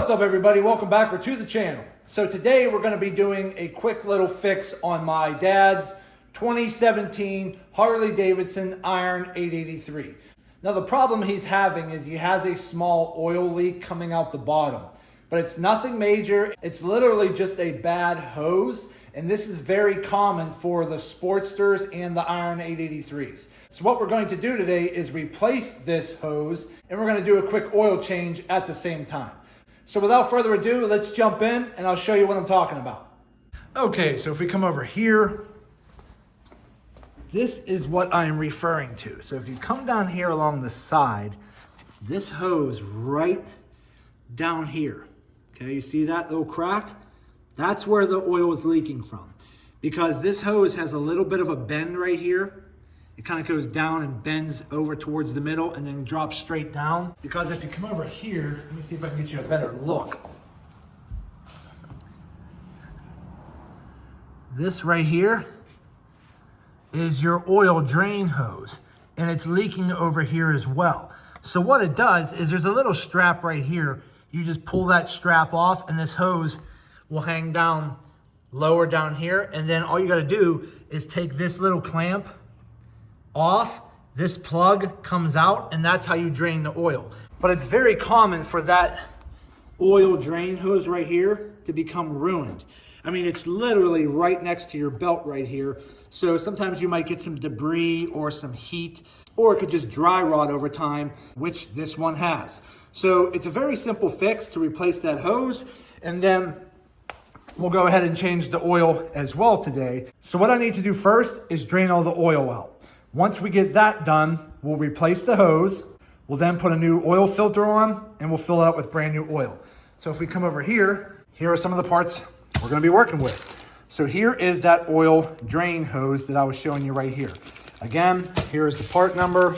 What's up, everybody? Welcome back to the channel. So today we're going to be doing a quick little fix on my dad's 2017 Harley Davidson Iron 883. Now the problem he's having is he has a small oil leak coming out the bottom, but it's nothing major. It's literally just a bad hose, and this is very common for the Sportsters and the Iron 883s. So what we're going to do today is replace this hose, and we're going to do a quick oil change at the same time. So without further ado, let's jump in and I'll show you what I'm talking about. Okay, so if we come over here, this is what I'm referring to. So if you come down here along the side, this hose right down here, okay, you see that little crack? That's where the oil is leaking from. Because this hose has a little bit of a bend right here. It kind of goes down and bends over towards the middle and then drops straight down. Because if you come over here, let me see if I can get you a better look. This right here is your oil drain hose, and it's leaking over here as well. So what it does is there's a little strap right here. You just pull that strap off and this hose will hang down lower down here. And then all you gotta do is take this little clamp off, this plug comes out, and that's how you drain the oil. But it's very common for that oil drain hose right here to become ruined. I mean, it's literally right next to your belt right here. So sometimes you might get some debris or some heat, or it could just dry rot over time, which this one has. So it's a very simple fix to replace that hose, and then we'll go ahead and change the oil as well today. So what I need to do first is drain all the oil out. Once we get that done, we'll replace the hose. We'll then put a new oil filter on and we'll fill it up with brand new oil. So if we come over here, here are some of the parts we're gonna be working with. So here is that oil drain hose that I was showing you right here. Again, here is the part number.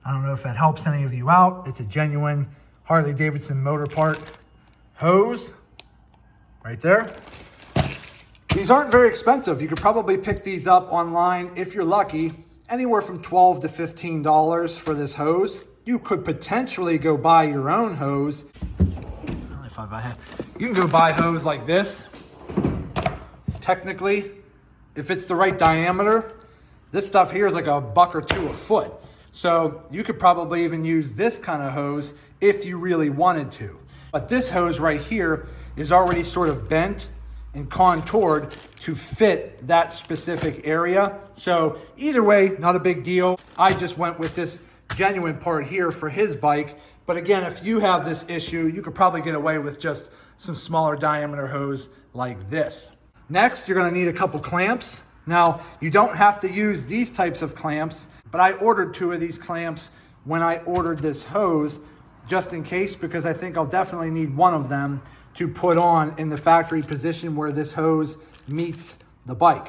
I don't know if that helps any of you out. It's a genuine Harley Davidson motor part hose right there. These aren't very expensive. You could probably pick these up online if you're lucky, anywhere from $12 to $15 for this hose. You could potentially go buy your own hose. You can go buy a hose like this. Technically, if it's the right diameter, this stuff here is like $1 or $2 a foot. So you could probably even use this kind of hose if you really wanted to. But this hose right here is already sort of bent and contoured to fit that specific area. So either way, not a big deal. I just went with this genuine part here for his bike. But again, if you have this issue, you could probably get away with just some smaller diameter hose like this. Next, you're gonna need a couple clamps. Now, you don't have to use these types of clamps, but I ordered 2 of these clamps when I ordered this hose, just in case, because I think I'll definitely need one of them to put on in the factory position where this hose meets the bike.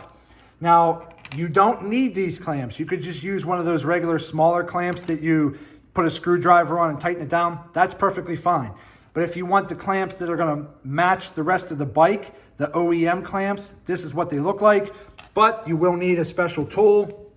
Now, you don't need these clamps. You could just use one of those regular smaller clamps that you put a screwdriver on and tighten it down. That's perfectly fine. But if you want the clamps that are gonna match the rest of the bike, the OEM clamps, this is what they look like. But you will need a special tool,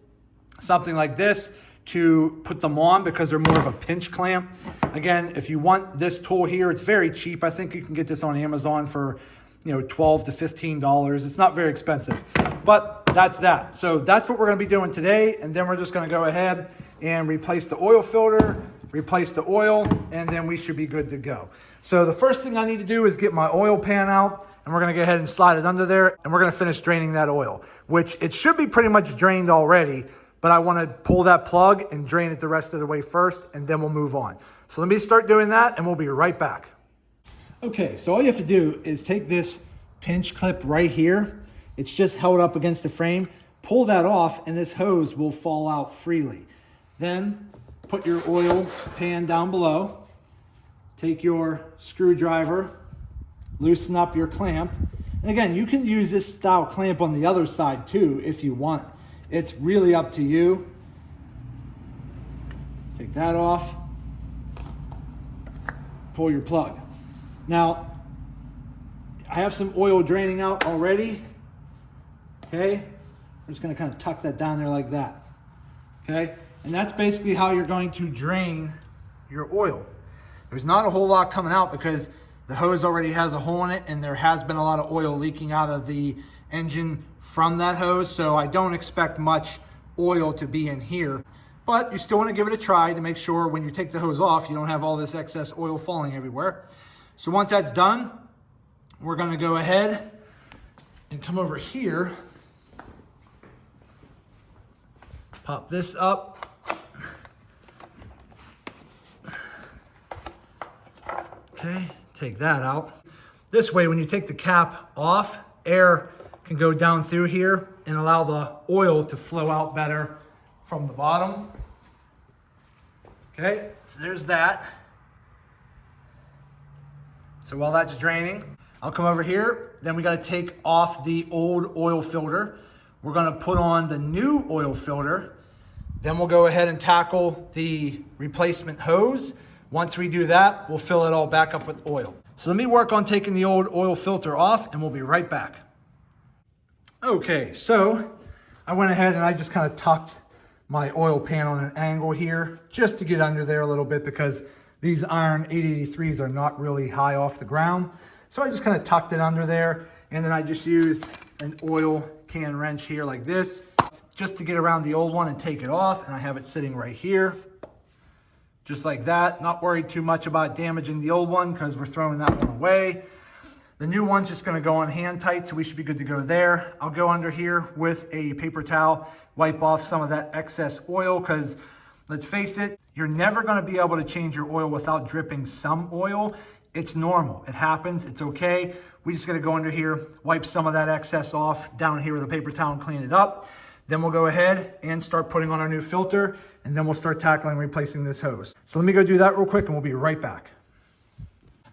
something like this, to put them on because they're more of a pinch clamp. Again, if you want this tool here, it's very cheap. I think you can get this on Amazon for, $12 to $15. It's not very expensive, but that's that. So that's what we're gonna be doing today. And then we're just gonna go ahead and replace the oil filter, replace the oil, and then we should be good to go. So the first thing I need to do is get my oil pan out, and we're gonna go ahead and slide it under there, and we're gonna finish draining that oil, which it should be pretty much drained already, but I wanna pull that plug and drain it the rest of the way first, and then we'll move on. So let me start doing that, and we'll be right back. Okay, so all you have to do is take this pinch clip right here. It's just held up against the frame. Pull that off, and this hose will fall out freely. Then put your oil pan down below. Take your screwdriver, loosen up your clamp. And again, you can use this style clamp on the other side too if you want. It's really up to you. Take that off. Pull your plug. Now, I have some oil draining out already. Okay, I'm just gonna kind of tuck that down there like that. Okay, and that's basically how you're going to drain your oil. There's not a whole lot coming out because the hose already has a hole in it and there has been a lot of oil leaking out of the engine from that hose. So I don't expect much oil to be in here, but you still want to give it a try to make sure when you take the hose off, you don't have all this excess oil falling everywhere. So once that's done, we're going to go ahead and come over here, pop this up. Okay, take that out. This way, when you take the cap off, air can go down through here and allow the oil to flow out better from the bottom. Okay, so there's that. So while that's draining, I'll come over here. Then we got to take off the old oil filter. We're going to put on the new oil filter. Then we'll go ahead and tackle the replacement hose. Once we do that, we'll fill it all back up with oil. So let me work on taking the old oil filter off and we'll be right back. Okay, so I went ahead and I just kind of tucked my oil pan on an angle here just to get under there a little bit because these iron 883s are not really high off the ground. So I just kind of tucked it under there and then I just used an oil can wrench here like this just to get around the old one and take it off, and I have it sitting right here. Just like that, not worried too much about damaging the old one because we're throwing that one away. The new one's just gonna go on hand tight, so we should be good to go there. I'll go under here with a paper towel, wipe off some of that excess oil because let's face it, you're never gonna be able to change your oil without dripping some oil. It's normal, it happens, it's okay. We just gotta go under here, wipe some of that excess off down here with a paper towel and clean it up. Then we'll go ahead and start putting on our new filter, and then we'll start tackling replacing this hose. So let me go do that real quick and we'll be right back.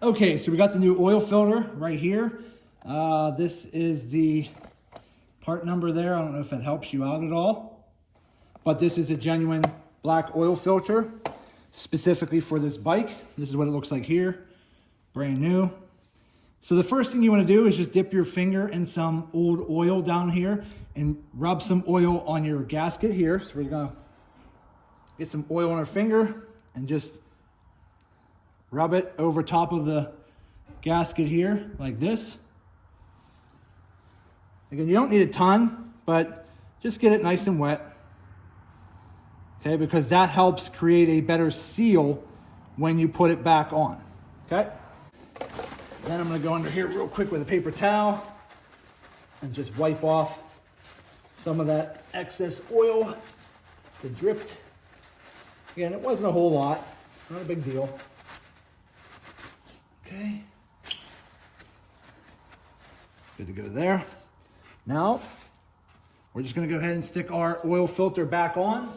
Okay, so we got the new oil filter right here. This is the part number there. I don't know if that helps you out at all, but this is a genuine black oil filter specifically for this bike. This is what it looks like here, brand new. So the first thing you want to do is just dip your finger in some old oil down here and rub some oil on your gasket here. So we're gonna get some oil on our finger and just rub it over top of the gasket here like this. Again, you don't need a ton, but just get it nice and wet. Okay, because that helps create a better seal when you put it back on. Okay. Then I'm gonna go under here real quick with a paper towel and just wipe off some of that excess oil that dripped. Again, it wasn't a whole lot, not a big deal. Okay. Good to go there. Now, we're just gonna go ahead and stick our oil filter back on.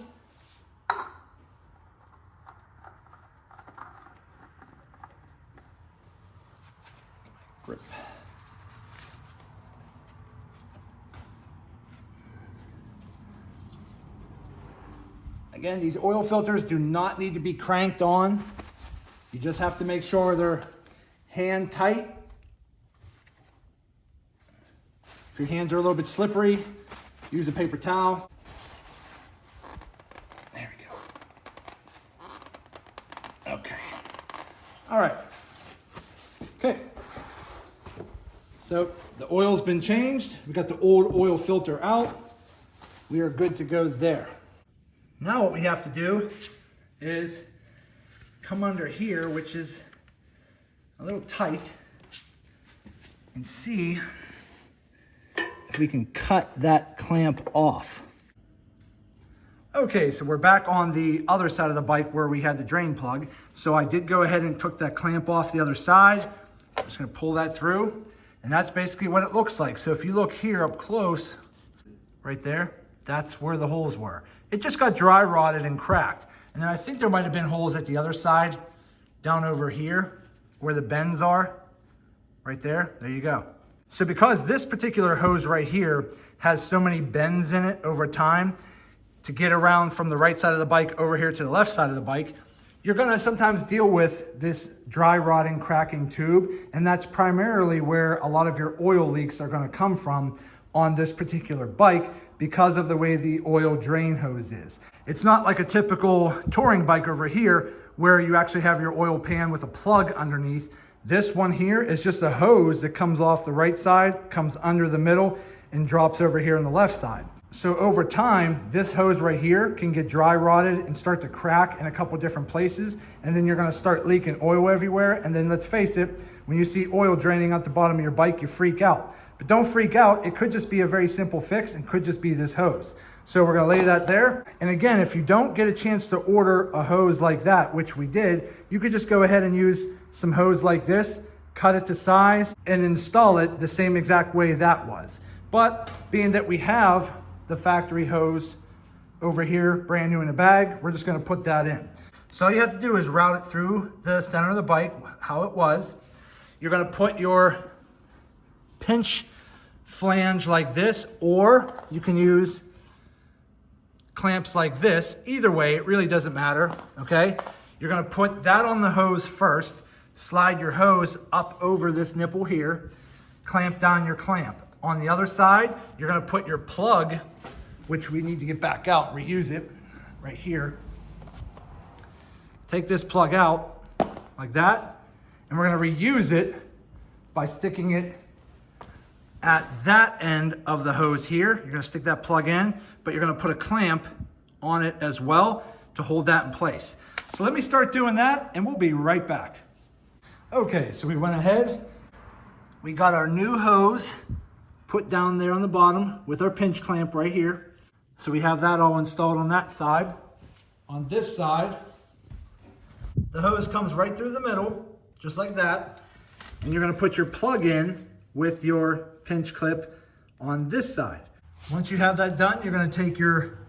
Grip. Again, these oil filters do not need to be cranked on. You just have to make sure they're hand tight. If your hands are a little bit slippery, use a paper towel. There we go. Okay. All right. Okay. So the oil's been changed. We got the old oil filter out. We are good to go there. Now what we have to do is come under here, which is a little tight, and see if we can cut that clamp off. Okay, so we're back on the other side of the bike where we had the drain plug. So I did go ahead and took that clamp off the other side. I'm just gonna pull that through, and that's basically what it looks like. So if you look here up close, right there, that's where the holes were. It just got dry rotted and cracked. And then I think there might have been holes at the other side, down over here, where the bends are, right there, there you go. So because this particular hose right here has so many bends in it over time, to get around from the right side of the bike over here to the left side of the bike, you're gonna sometimes deal with this dry rotting, cracking tube, and that's primarily where a lot of your oil leaks are gonna come from on this particular bike because of the way the oil drain hose is. It's not like a typical touring bike over here where you actually have your oil pan with a plug underneath. This one here is just a hose that comes off the right side, comes under the middle, and drops over here on the left side. So over time, this hose right here can get dry rotted and start to crack in a couple different places. And then you're gonna start leaking oil everywhere. And then let's face it, when you see oil draining out the bottom of your bike, you freak out. But don't freak out. It could just be a very simple fix and could just be this hose. So we're gonna lay that there. And again, if you don't get a chance to order a hose like that, which we did, you could just go ahead and use some hose like this, cut it to size, and install it the same exact way that was. But being that we have the factory hose over here, brand new in a bag, we're just gonna put that in. So all you have to do is route it through the center of the bike, how it was. You're gonna put your pinch flange like this, or you can use clamps like this. Either way, it really doesn't matter, okay? You're gonna put that on the hose first, slide your hose up over this nipple here, clamp down your clamp. On the other side, you're gonna put your plug, which we need to get back out, reuse it right here. Take this plug out like that, and we're gonna reuse it by sticking it at that end of the hose here. You're gonna stick that plug in, but you're gonna put a clamp on it as well to hold that in place. So let me start doing that and we'll be right back. Okay, so we went ahead, we got our new hose put down there on the bottom with our pinch clamp right here. So we have that all installed on that side. On this side, the hose comes right through the middle, just like that. And you're gonna put your plug in with your pinch clip on this side. Once you have that done, you're gonna take your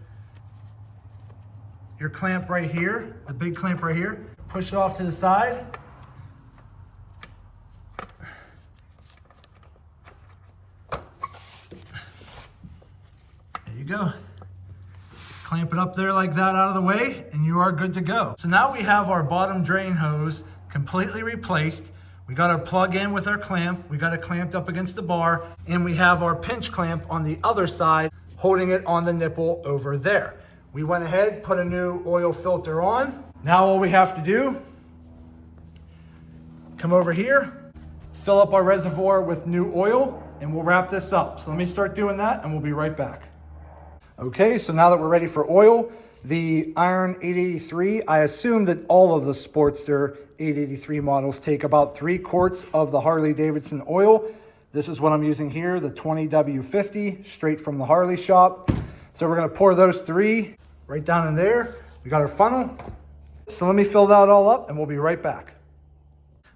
clamp right here, the big clamp right here, push it off to the side. There you go. Clamp it up there like that out of the way, and you are good to go. So now we have our bottom drain hose completely replaced. We got our plug in with our clamp, we got it clamped up against the bar, and we have our pinch clamp on the other side, holding it on the nipple over there. We went ahead, put a new oil filter on. Now all we have to do, come over here, fill up our reservoir with new oil, and we'll wrap this up. So let me start doing that, and we'll be right back. Okay, so now that we're ready for oil, the Iron 883, I assume that all of the Sportster 883 models take about 3 quarts of the Harley Davidson oil. This is what I'm using here, the 20W50, straight from the Harley shop. So we're gonna pour those 3 right down in there. We got our funnel. So let me fill that all up and we'll be right back.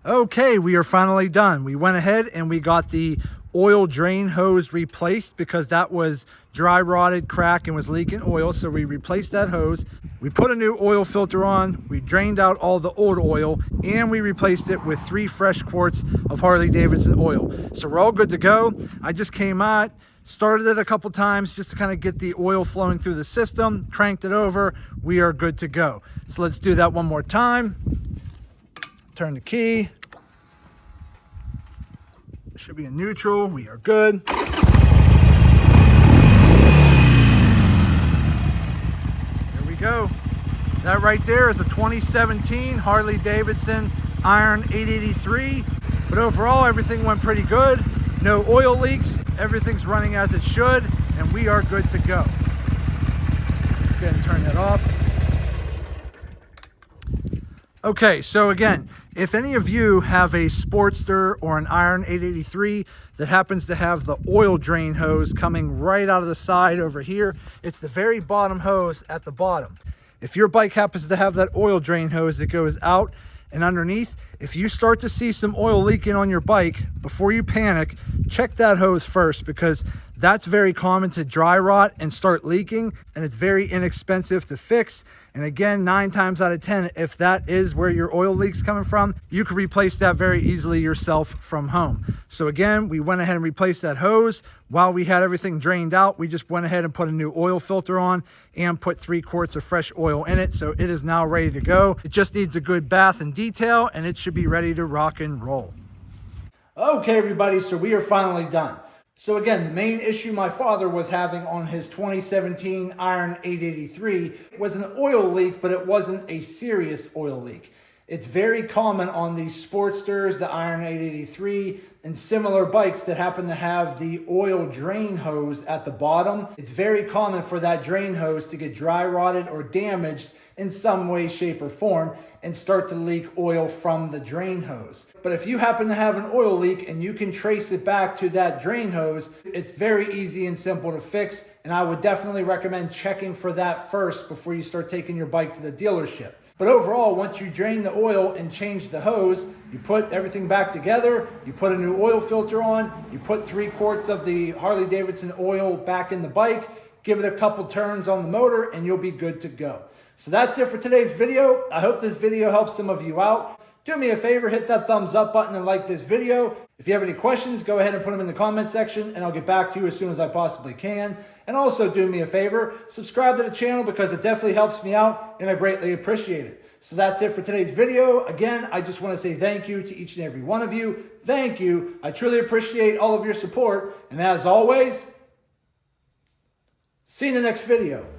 Okay, we are finally done. We went ahead and we got the oil drain hose replaced because that was dry rotted, cracked, and was leaking oil. So we replaced that hose. We put a new oil filter on. We drained out all the old oil and we replaced it with 3 fresh quarts of Harley Davidson oil. So we're all good to go. I just came out, started it a couple times just to kind of get the oil flowing through the system, cranked it over. We are good to go. So let's do that one more time. Turn the key. It should be in neutral. We are good. There we go. That right there is a 2017 Harley Davidson Iron 883. But overall, everything went pretty good. No oil leaks. Everything's running as it should, and we are good to go. Let's go ahead and turn that off. Okay, so again, if any of you have a Sportster or an Iron 883 that happens to have the oil drain hose coming right out of the side over here, it's the very bottom hose at the bottom. If your bike happens to have that oil drain hose that goes out and underneath, if you start to see some oil leaking on your bike, before you panic, check that hose first, because that's very common to dry rot and start leaking, and it's very inexpensive to fix. And again, 9 times out of 10, if that is where your oil leak's coming from, you can replace that very easily yourself from home. So again, we went ahead and replaced that hose. While we had everything drained out, we just went ahead and put a new oil filter on and put 3 quarts of fresh oil in it. So it is now ready to go. It just needs a good bath and detail, and it should be ready to rock and roll. Okay, everybody, so we are finally done. So again, the main issue my father was having on his 2017 Iron 883 was an oil leak, but it wasn't a serious oil leak. It's very common on these Sportsters, the Iron 883, and similar bikes that happen to have the oil drain hose at the bottom. It's very common for that drain hose to get dry rotted or damaged in some way, shape, or form and start to leak oil from the drain hose. But if you happen to have an oil leak and you can trace it back to that drain hose, it's very easy and simple to fix, and I would definitely recommend checking for that first before you start taking your bike to the dealership. But overall, once you drain the oil and change the hose, you put everything back together, you put a new oil filter on, you put 3 quarts of the Harley Davidson oil back in the bike, give it a couple turns on the motor, and you'll be good to go. So that's it for today's video. I hope this video helps some of you out. Do me a favor, hit that thumbs up button and like this video. If you have any questions, go ahead and put them in the comment section and I'll get back to you as soon as I possibly can. And also do me a favor, subscribe to the channel because it definitely helps me out and I greatly appreciate it. So that's it for today's video. Again, I just want to say thank you to each and every one of you. Thank you. I truly appreciate all of your support. And as always, see you in the next video.